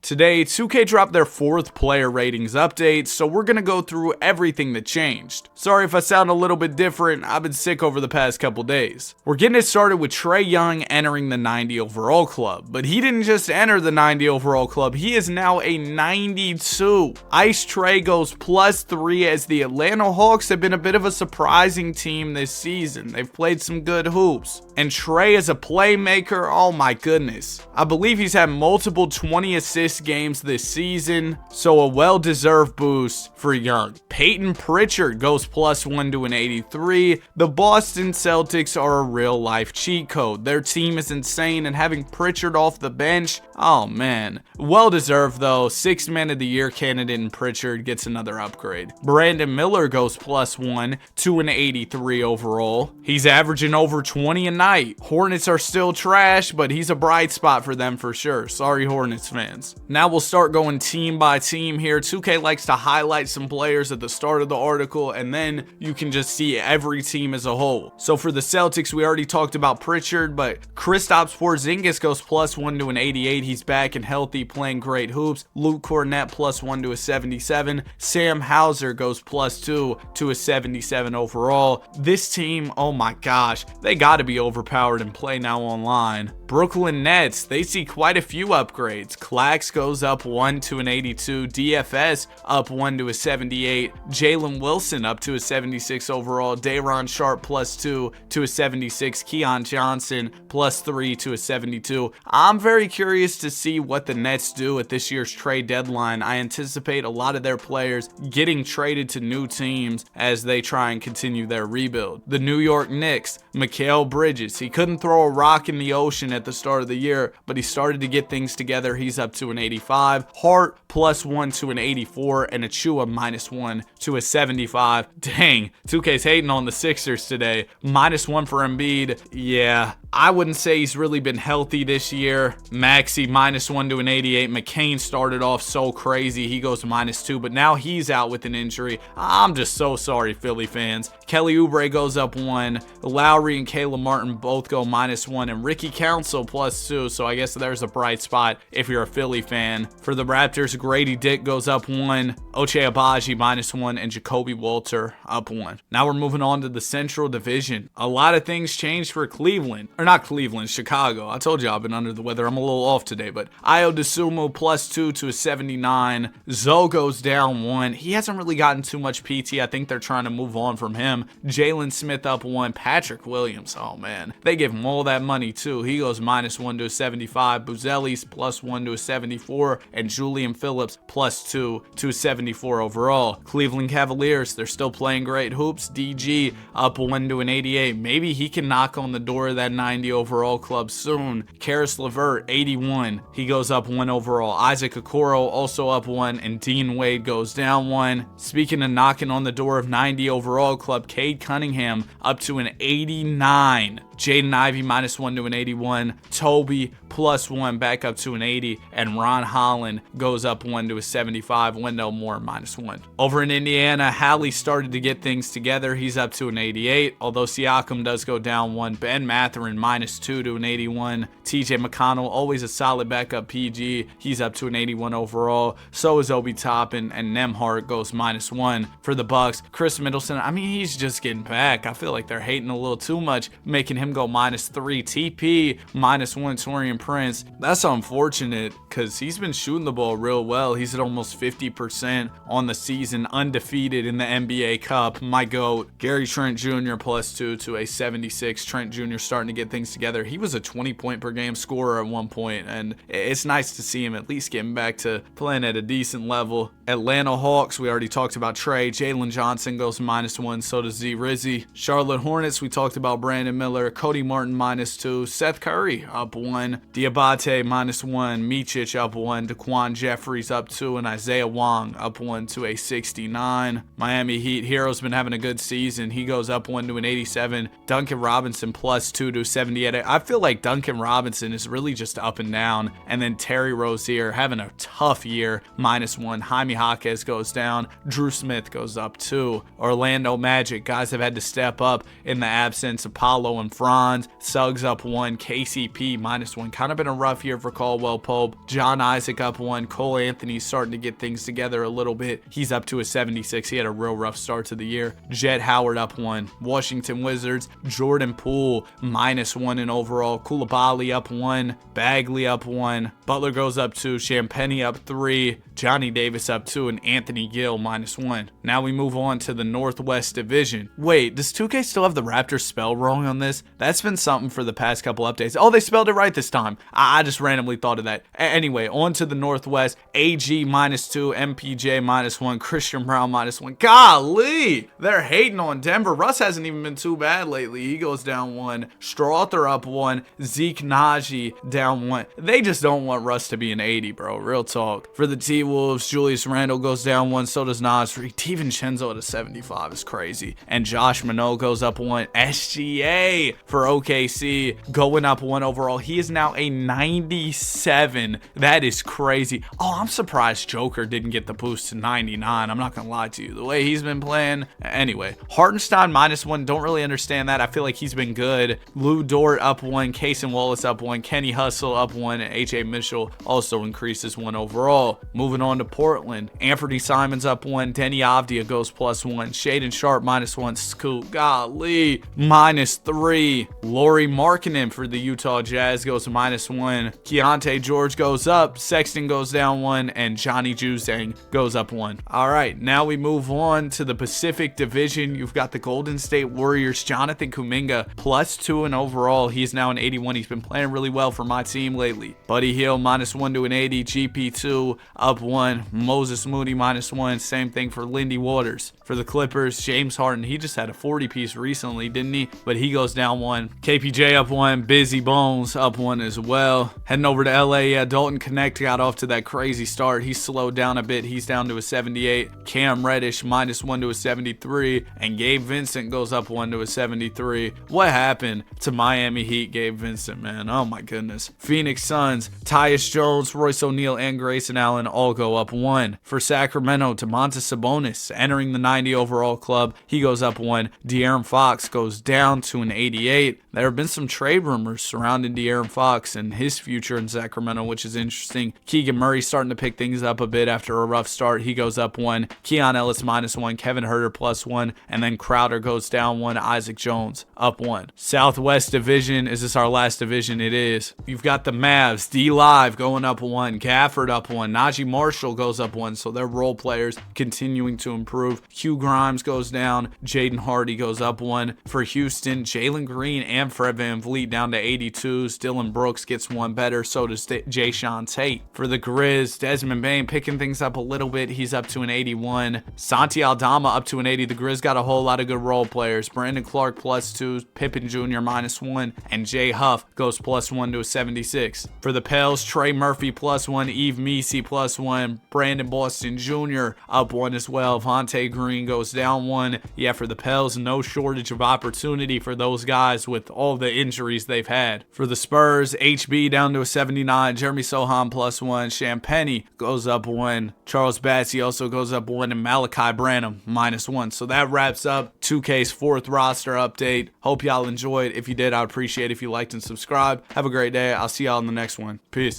Today, 2K dropped their 4th player ratings update, so we're gonna go through everything that changed. Sorry if I sound a little bit different, I've been sick over the past couple days. We're getting it started with Trae Young entering the 90 overall club, but he didn't just enter the 90 overall club, he is now a 92. Ice Trae goes +3 as the Atlanta Hawks have been a bit of a surprising team this season. They've played some good hoops. And Trae as a playmaker, oh my goodness. I believe he's had multiple 20 assist games this season, so a well-deserved boost for Young. Peyton Pritchard goes +1 to an 83. The Boston Celtics are a real-life cheat code. Their team is insane, and having Pritchard off the bench, oh man. Well-deserved though. 6th Man of the Year candidate in Pritchard gets another upgrade. Brandon Miller goes +1 to an 83 overall. He's averaging over 20 a night. Hornets are still trash, but he's a bright spot for them for sure. Sorry, Hornets fans. Now we'll start going team by team here. 2K likes to highlight some players at the start of the article, and then you can just see every team as a whole. So for the Celtics, we already talked about Pritchard, but Kristaps Porzingis goes +1 to an 88. He's back and healthy, playing great hoops. Luke Cornett +1 to a 77. Sam Hauser goes +2 to a 77 overall. This team, oh my gosh, they got to be overpowered and play now online. Brooklyn Nets, they see quite a few upgrades. Clax goes up 1 to an 82. DFS up 1 to a 78. Jalen Wilson up to a 76 overall. Day'Ron Sharpe +2 to a 76. Keon Johnson +3 to a 72. I'm very curious to see what the Nets do at this year's trade deadline. I anticipate a lot of their players getting traded to new teams as they try and continue their rebuild. The New York Knicks, Mikal Bridges, he couldn't throw a rock in the ocean at the start of the year, but he started to get things together. He's up to an 85. Hart +1 to an 84, and Achua -1 to a 75. Dang, 2K's hating on the Sixers today. -1 for Embiid. Yeah, I wouldn't say he's really been healthy this year. Maxey -1 to an 88. McCain started off so crazy. He goes -2, but now he's out with an injury. I'm just so sorry, Philly fans. Kelly Oubre goes up 1. Lowry and Caleb Martin both go -1, and Ricky Council +2, so I guess there's a bright spot if you're a Philly fan. For the Raptors, Grady Dick goes up 1. Ochai Agbaji -1, and Jacoby Walter up 1. Now we're moving on to the Central Division. A lot of things changed for Cleveland. Or not Cleveland, Chicago. I told you I've been under the weather. I'm a little off today, but Ayo Dosunmu +2 to a 79. Zoe goes down 1. He hasn't really gotten too much PT. I think they're trying to move on from him. Jalen Smith up 1. Patrick Williams, oh man. They give him all that money too. He goes -1 to a 75. Buzelis +1 to a 74. And Julian Phillips +2 to a 74 overall. Cleveland Cavaliers, they're still playing great hoops. DG up 1 to an 88. Maybe he can knock on the door of that 90 overall club soon. Karis LeVert 81. He goes up 1 overall. Isaac Okoro also up 1, and Dean Wade goes down 1. Speaking of knocking on the door of 90 overall club, Cade Cunningham up to an 89. Jaden Ivey -1 to an 81. Toby +1 back up to an 80. And Ron Holland goes up 1 to a 75. Wendell Moore -1. Over in Indiana, Hallie started to get things together. He's up to an 88. Although Siakam does go down 1. Ben Mathurin -2 to an 81. TJ McConnell, always a solid backup PG. He's up to an 81 overall. So is Obi Toppin, and Nembhard goes -1 for the Bucks. Chris Middleton, I mean, he's just getting back. I feel like they're hating a little too much, making him go -3. TP -1. Torian Prince, that's unfortunate because he's been shooting the ball real well. He's at almost 50% on the season, undefeated in the NBA Cup. My GOAT. Gary Trent Jr. +2 to a 76. Trent Jr. starting to get things together. He was a 20-point per game scorer at one point, and it's nice to see him at least getting back to playing at a decent level. Atlanta Hawks, we already talked about Trae. Jalen Johnson goes -1, so does Z Rizzy. Charlotte Hornets, we talked about Brandon Miller. Cody Martin -2. Seth Curry up 1. Diabate -1. Micic up 1. Daquan Jeffries up 2. And Isaiah Wong up 1 to a 69. Miami Heat Hero's been having a good season. He goes up 1 to an 87. Duncan Robinson +2 to 78. I feel like Duncan Robinson is really just up and down. And then Terry Rozier having a tough year, -1. Jaime Jaime Jaquez goes down. Drew Smith goes up 2. Orlando Magic, guys have had to step up in the absence of Paulo and Franz. Suggs up 1. KCP -1. Kind of been a rough year for Caldwell Pope. John Isaac up 1. Cole Anthony's starting to get things together a little bit. He's up to a 76. He had a real rough start to the year. Jet Howard up 1. Washington Wizards, Jordan Poole -1 in overall. Koulibaly up 1. Bagley up 1. Butler goes up 2. Champagny up 3. Johnny Davis up 2. And Anthony Gill -1. Now we move on to the Northwest Division. Wait, does 2K still have the Raptors spell wrong on this? That's been something for the past couple updates. Oh, they spelled it right this time. I just randomly thought of that. Anyway, on to the Northwest. AG -2. MPJ -1. Christian Brown -1. Golly, they're hating on Denver. Russ hasn't even been too bad lately. He goes down 1. Strother up 1. Zeke Naji down 1. They just don't want Russ to be an 80, bro. Real talk. For the T-Wolves, Julius Randle goes down 1. So does Nasri. DiVincenzo at a 75 is crazy. And Josh Minot goes up 1. SGA for OKC going up 1 overall. He is now a 97. That is crazy. Oh, I'm surprised Joker didn't get the boost to 99. I'm not gonna lie to you. The way he's been playing. Anyway, Hartenstein -1. Don't really understand that. I feel like he's been good. Lou Dort up 1. Cason Wallace up 1. Kenny Hustle up 1. And AJ Mitchell also increases 1 overall. Moving on to Portland. Anthony Simons up 1. Denny Avdia goes +1. Shaden Sharp -1. Scoot, golly, -3. Lauri Markkanen for the Utah Jazz goes -1. Keontae George goes up. Sexton goes down 1. And Johnny Juzang goes up 1. All right, now we move on to the Pacific Division. You've got the Golden State Warriors. Jonathan Kuminga +2 in overall. He's now an 81. He's been playing really well for my team lately. Buddy Hield -1 to an 80. GP2 up 1. Moses Moody -1. Same thing for Lindy Waters. For the Clippers, James Harden, he just had a 40-piece recently, didn't he? But he goes down 1. KPJ up 1. Busy Bones up 1 as well. Heading over to LA, yeah, Dalton Connect got off to that crazy start. He slowed down a bit. He's down to a 78. Cam Reddish -1 to a 73. And Gabe Vincent goes up 1 to a 73. What happened to Miami Heat Gabe Vincent, man? Oh my goodness. Phoenix Suns, Tyus Jones, Royce O'Neal, and Grayson Allen all go up 1. For Sacramento, Domantas Sabonis entering the 90 overall club. He goes up 1. De'Aaron Fox goes down to an 88. There have been some trade rumors surrounding De'Aaron Fox and his future in Sacramento, which is interesting. Keegan Murray starting to pick things up a bit after a rough start. He goes up 1. Keon Ellis -1. Kevin Huerter +1. And then Crowder goes down 1. Isaac Jones up 1. Southwest Division. Is this our last division? It is. You've got the Mavs. D-Live going up 1. Gafford up 1. Najee Marshall goes up 1. So they're role players continuing to improve. Hugh Grimes goes down. Jaden Hardy goes up 1. For Houston, Jalen Green and Fred VanVleet down to 82s. Dylan Brooks gets 1 better. So does Jayshawn Tate. For the Grizz, Desmond Bane picking things up a little bit. He's up to an 81. Santi Aldama up to an 80. The Grizz got a whole lot of good role players. Brandon Clark +2. Pippen Jr. -1. And Jay Huff goes +1 to a 76. For the Pels, Trey Murphy +1. Eve Meesey +1. Brandon Boston Jr. up 1 as well. Vontae Green goes down 1. Yeah, for the Pels, no shortage of opportunity for those guys with all the injuries they've had. For the Spurs, HB down to a 79. Jeremy Sohan +1. Champagny goes up 1. Charles Bassey also goes up 1. And Malachi Branham -1. So that wraps up 2K's 4th roster update. Hope y'all enjoyed. If you did, I'd appreciate it if you liked and subscribed. Have a great day. I'll see y'all in the next one. Peace.